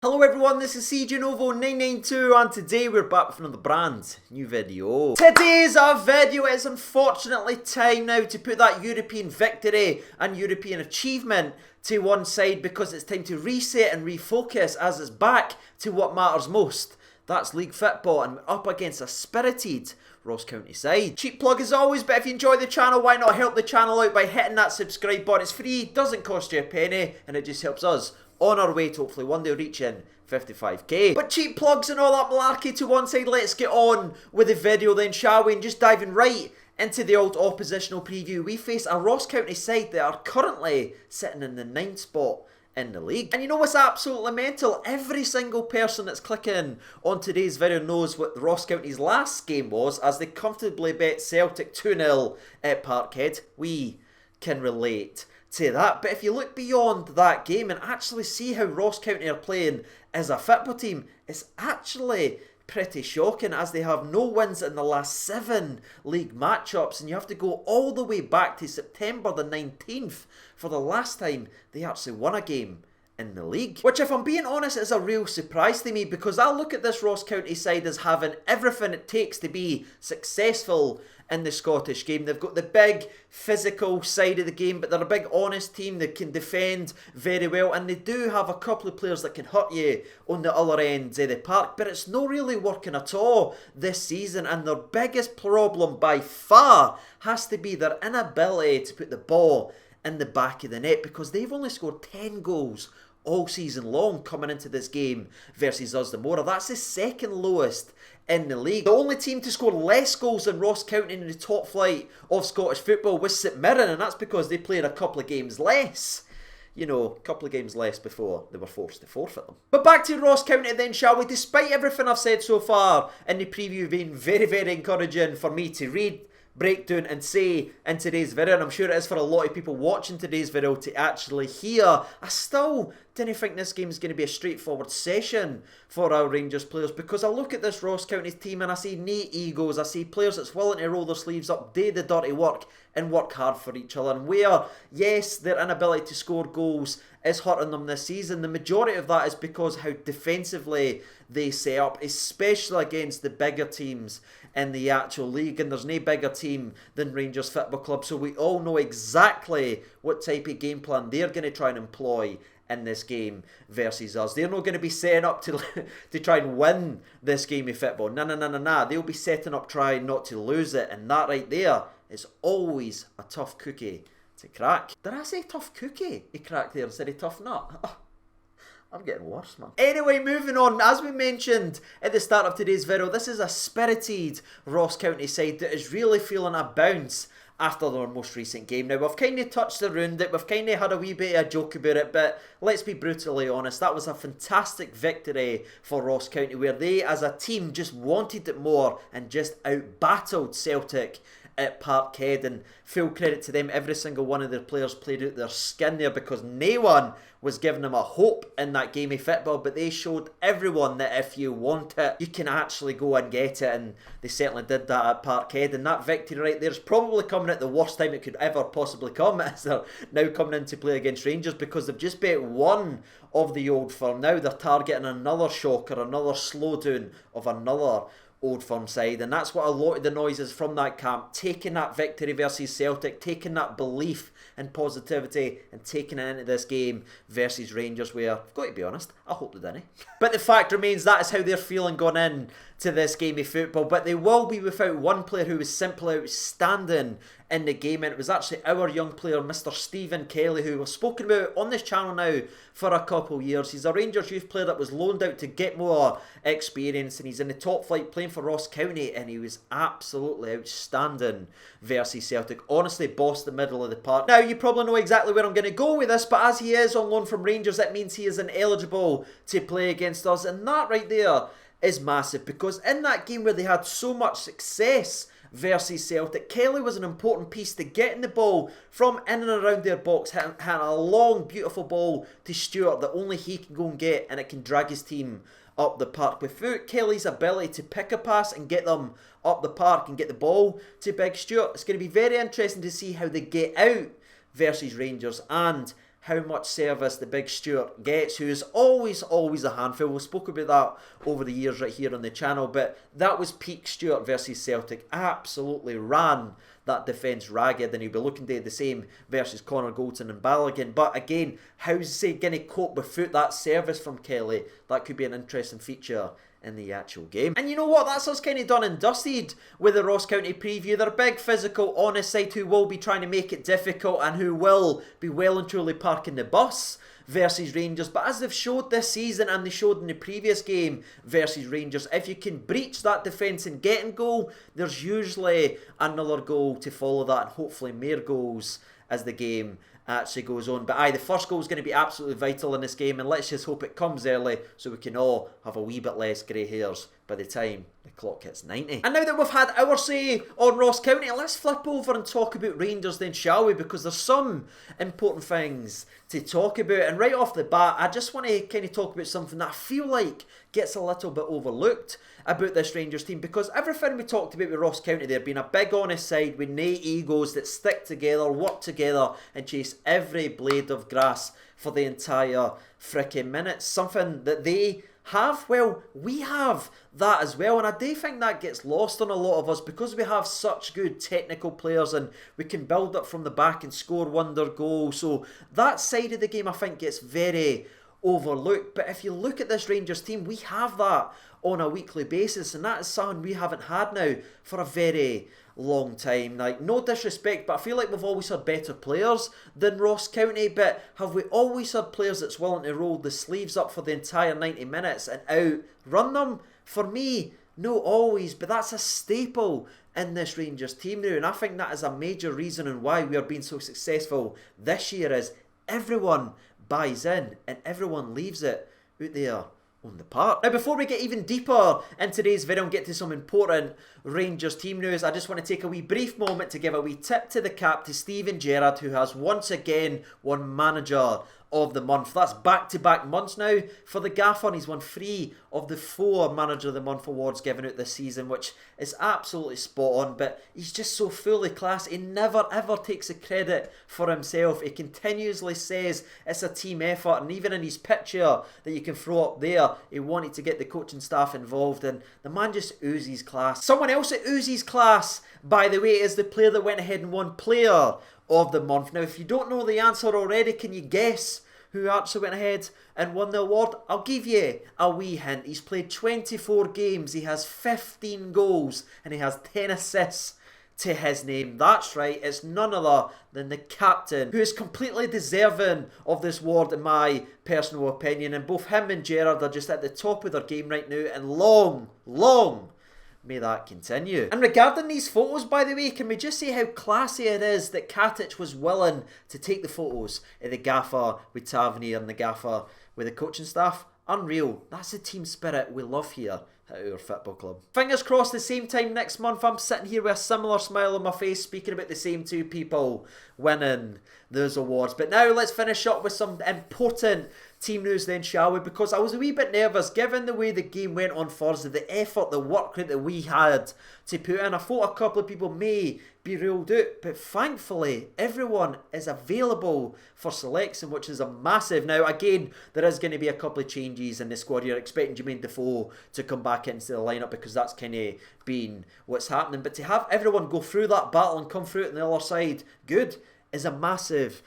Hello everyone, this is CJNovo992 and today we're back with another brand new video. Today's video is unfortunately time now to put that European victory and European achievement to one side because it's time to reset and refocus as it's back to what matters most. That's league football and we're up against a spirited Ross County side. Cheap plug as always, but if you enjoy the channel, why not help the channel out by hitting that subscribe button. It's free, doesn't cost you a penny, and it just helps us on our way to hopefully one day reaching 55k. But cheap plugs and all that malarkey to one side, let's get on with the video then, shall we? And just diving right into the old oppositional preview, we face a Ross County side that are currently sitting in the 9th spot in the league. And you know what's absolutely mental? Every single person that's clicking on today's video knows what Ross County's last game was as they comfortably bet Celtic 2-0 at Parkhead. We can relate to that. But if you look beyond that game and actually see how Ross County are playing as a football team, it's actually pretty shocking as they have no wins in the last 7 league matchups, and you have to go all the way back to September the 19th for the last time they actually won a game in the league. Which, if I'm being honest, is a real surprise to me because I look at this Ross County side as having everything it takes to be successful in the Scottish game. They've got the big physical side of the game, but they're a big honest team that can defend very well, and they do have a couple of players that can hurt you on the other end of the park, but it's not really working at all this season, and their biggest problem by far has to be their inability to put the ball in the back of the net because they've only scored 10 goals all season long coming into this game versus us, the Mora. That's the second lowest in the league. The only team to score less goals than Ross County in the top flight of Scottish football was St Mirren, and that's because they played a couple of games less. You know, a couple of games less before they were forced to forfeit them. But back to Ross County then, shall we? Despite everything I've said so far in the preview being very, very encouraging for me to read, break down and say in today's video, and I'm sure it is for a lot of people watching today's video to actually hear, I still didn't think this game is going to be a straightforward session for our Rangers players because I look at this Ross County team and I see no egos, I see players that's willing to roll their sleeves up, do the dirty work and work hard for each other, and where, yes, their inability to score goals is hurting them this season, the majority of that is because how defensively they set up, especially against the bigger teams in the actual league, and there's no bigger team than Rangers Football Club, so we all know exactly what type of game plan they're going to try and employ in this game versus us. They're not going to be setting up to try and win this game of football. Nah. They'll be setting up trying not to lose it, and that right there is always a tough cookie to crack. Did I say tough cookie to crack there instead of tough nut? Oh, I'm getting worse, man. Anyway, moving on. As we mentioned at the start of today's video, this is a spirited Ross County side that is really feeling a bounce after their most recent game. Now, we've kind of touched around it, we've kind of had a wee bit of a joke about it, but let's be brutally honest, that was a fantastic victory for Ross County where they as a team just wanted it more and just out-battled Celtic at Parkhead, and full credit to them. Every single one of their players played out their skin there because no one was giving them a hope in that game of football, but they showed everyone that if you want it, you can actually go and get it, and they certainly did that at Parkhead, and that victory right there is probably coming at the worst time it could ever possibly come as they're now coming in to play against Rangers because they've just bet one of the Old Firm. Now they're targeting another shocker, another slowdown of another Old Firm side, and that's what a lot of the noise is from that camp, taking that victory versus Celtic, taking that belief and positivity and taking it into this game versus Rangers where, I've got to be honest, I hope they didn't. But the fact remains that is how they're feeling going in to this game of football, but they will be without one player who was simply outstanding in the game, and it was actually our young player, Mr. Stephen Kelly, who we've spoken about on this channel now for a couple of years. He's a Rangers youth player that was loaned out to get more experience, and he's in the top flight playing for Ross County, and he was absolutely outstanding versus Celtic. Honestly, bossed the middle of the park. Now, you probably know exactly where I'm going to go with this, but as he is on loan from Rangers, that means he is ineligible to play against us, and that right there is massive because in that game where they had so much success versus Celtic, Kelly was an important piece to getting the ball from in and around their box, hitting a long, beautiful ball to Stewart that only he can go and get, and it can drag his team up the park. Without Kelly's ability to pick a pass and get them up the park and get the ball to Big Stewart, it's going to be very interesting to see how they get out versus Rangers, and how much service the big Stuart gets, who is always a handful. We've spoken about that over the years right here on the channel, but that was peak Stuart versus Celtic. Absolutely ran that defence ragged, and he'll be looking to do the same versus Connor Goldson and Balogun. But again, how's he going to cope without that service from Kelly? That could be an interesting feature in the actual game. And you know what, that's us kind of done and dusted with the Ross County preview. They're a big, physical, honest side who will be trying to make it difficult and who will be well and truly parking the bus versus Rangers. But as they've showed this season, and they showed in the previous game versus Rangers, if you can breach that defence and get in goal, there's usually another goal to follow that, and hopefully more goals as the game actually goes on. But aye, the first goal is going to be absolutely vital in this game, and let's just hope it comes early so we can all have a wee bit less grey hairs by the time the clock hits 90. And now that we've had our say on Ross County, let's flip over and talk about Rangers then, shall we? Because there's some important things to talk about. And right off the bat, I just want to kind of talk about something that I feel like gets a little bit overlooked about this Rangers team, because everything we talked about with Ross County, they've been a big honest side with no egos, that stick together, work together and chase every blade of grass for the entire frickin' minute. Something that they have, well, we have that as well, and I do think that gets lost on a lot of us because we have such good technical players and we can build up from the back and score wonder goals. So that side of the game I think gets very overlooked. But if you look at this Rangers team, we have that on a weekly basis, and that is something we haven't had now for a very long time. Like, no disrespect, but I feel like we've always had better players than Ross County, but have we always had players that's willing to roll the sleeves up for the entire 90 minutes and outrun them? For me, no always, but that's a staple in this Rangers team now, and I think that is a major reason and why we are being so successful this year is everyone buys in and everyone leaves it out there on the park. Now, before we get even deeper in today's video and get to some important Rangers team news, I just want to take a wee brief moment to give a wee tip to the cap to Steven Gerrard, who has once again won Manager of the Month. That's back-to-back months now for the gaffer, and he's won 3 of the 4 Manager of the Month awards given out this season, which is absolutely spot on. But he's just so fully class. He never ever takes the credit for himself. He continuously says it's a team effort, and even in his picture that you can throw up there, he wanted to get the coaching staff involved, and the man just oozes class. Someone else that oozes class, by the way, is the player that went ahead and won Player of the Month. Now, if you don't know the answer already, can you guess who actually went ahead and won the award? I'll give you a wee hint. He's played 24 games, he has 15 goals, and he has 10 assists to his name. That's right, it's none other than the captain, who is completely deserving of this award in my personal opinion, and both him and Gerrard are just at the top of their game right now, and long may that continue. And regarding these photos, by the way, can we just say how classy it is that Katic was willing to take the photos of the gaffer with Tavernier and the gaffer with the coaching staff? Unreal. That's the team spirit we love here at our football club. Fingers crossed the same time next month I'm sitting here with a similar smile on my face speaking about the same 2 people winning those awards. But now let's finish up with some important team news then, shall we? Because I was a wee bit nervous given the way the game went on Thursday, the effort, the work rate that we had to put in. I thought a couple of people may be ruled out, but thankfully everyone is available for selection, which is a massive. Now again, there is going to be a couple of changes in the squad. You're expecting Jermaine Defoe to come back into the lineup because that's kind of been what's happening, but to have everyone go through that battle and come through it on the other side good is a massive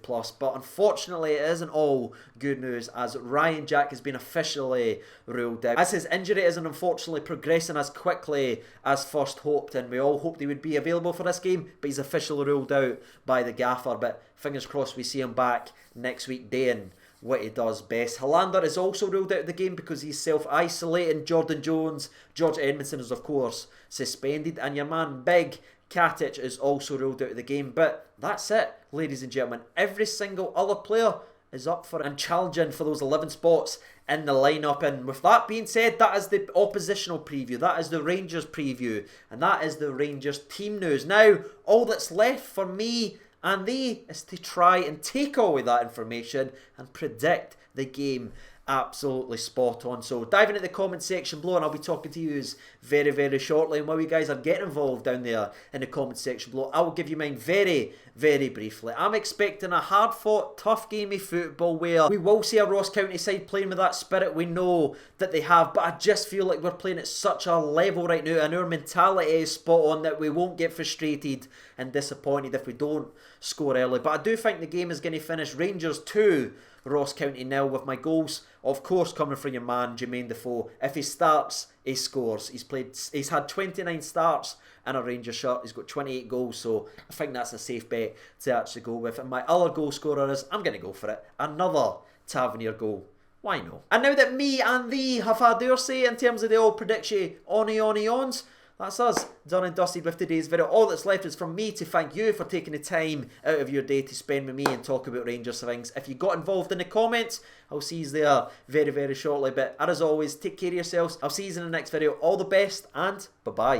plus. But unfortunately it isn't all good news, as Ryan Jack has been officially ruled out, as his injury isn't unfortunately progressing as quickly as first hoped, and we all hoped he would be available for this game, but he's officially ruled out by the gaffer. But fingers crossed we see him back next week doing what he does best. Hollander is also ruled out of the game because he's self-isolating. Jordan Jones, George Edmondson is of course suspended, and your man Big Katic is also ruled out of the game. But that's it, ladies and gentlemen. Every single other player is up for and challenging for those 11 spots in the lineup. And with that being said, that is the oppositional preview, that is the Rangers preview, and that is the Rangers team news. Now, all that's left for me and thee is to try and take all of that information and predict the game absolutely spot on. So dive into the comment section below and I'll be talking to you very, very shortly. And while you guys are getting involved down there in the comment section below, I will give you mine very, very briefly. I'm expecting a hard-fought, tough game of football where we will see a Ross County side playing with that spirit we know that they have, but I just feel like we're playing at such a level right now and our mentality is spot on that we won't get frustrated and disappointed if we don't score early. But I do think the game is going to finish Rangers 2, Ross County 0, with my goals, of course, coming from your man Jermaine Defoe. If he starts, he scores. He's had 29 starts in a Rangers shirt. He's got 28 goals, so I think that's a safe bet to actually go with. And my other goal scorer is, I'm going to go for it, another Tavernier goal. Why not? And now that me and thee have had their say in terms of the old prediction ons, that's us, done and dusted with today's video. All that's left is from me to thank you for taking the time out of your day to spend with me and talk about Rangers things. If you got involved in the comments, I'll see you there very, very shortly. But as always, take care of yourselves. I'll see you in the next video. All the best and bye-bye.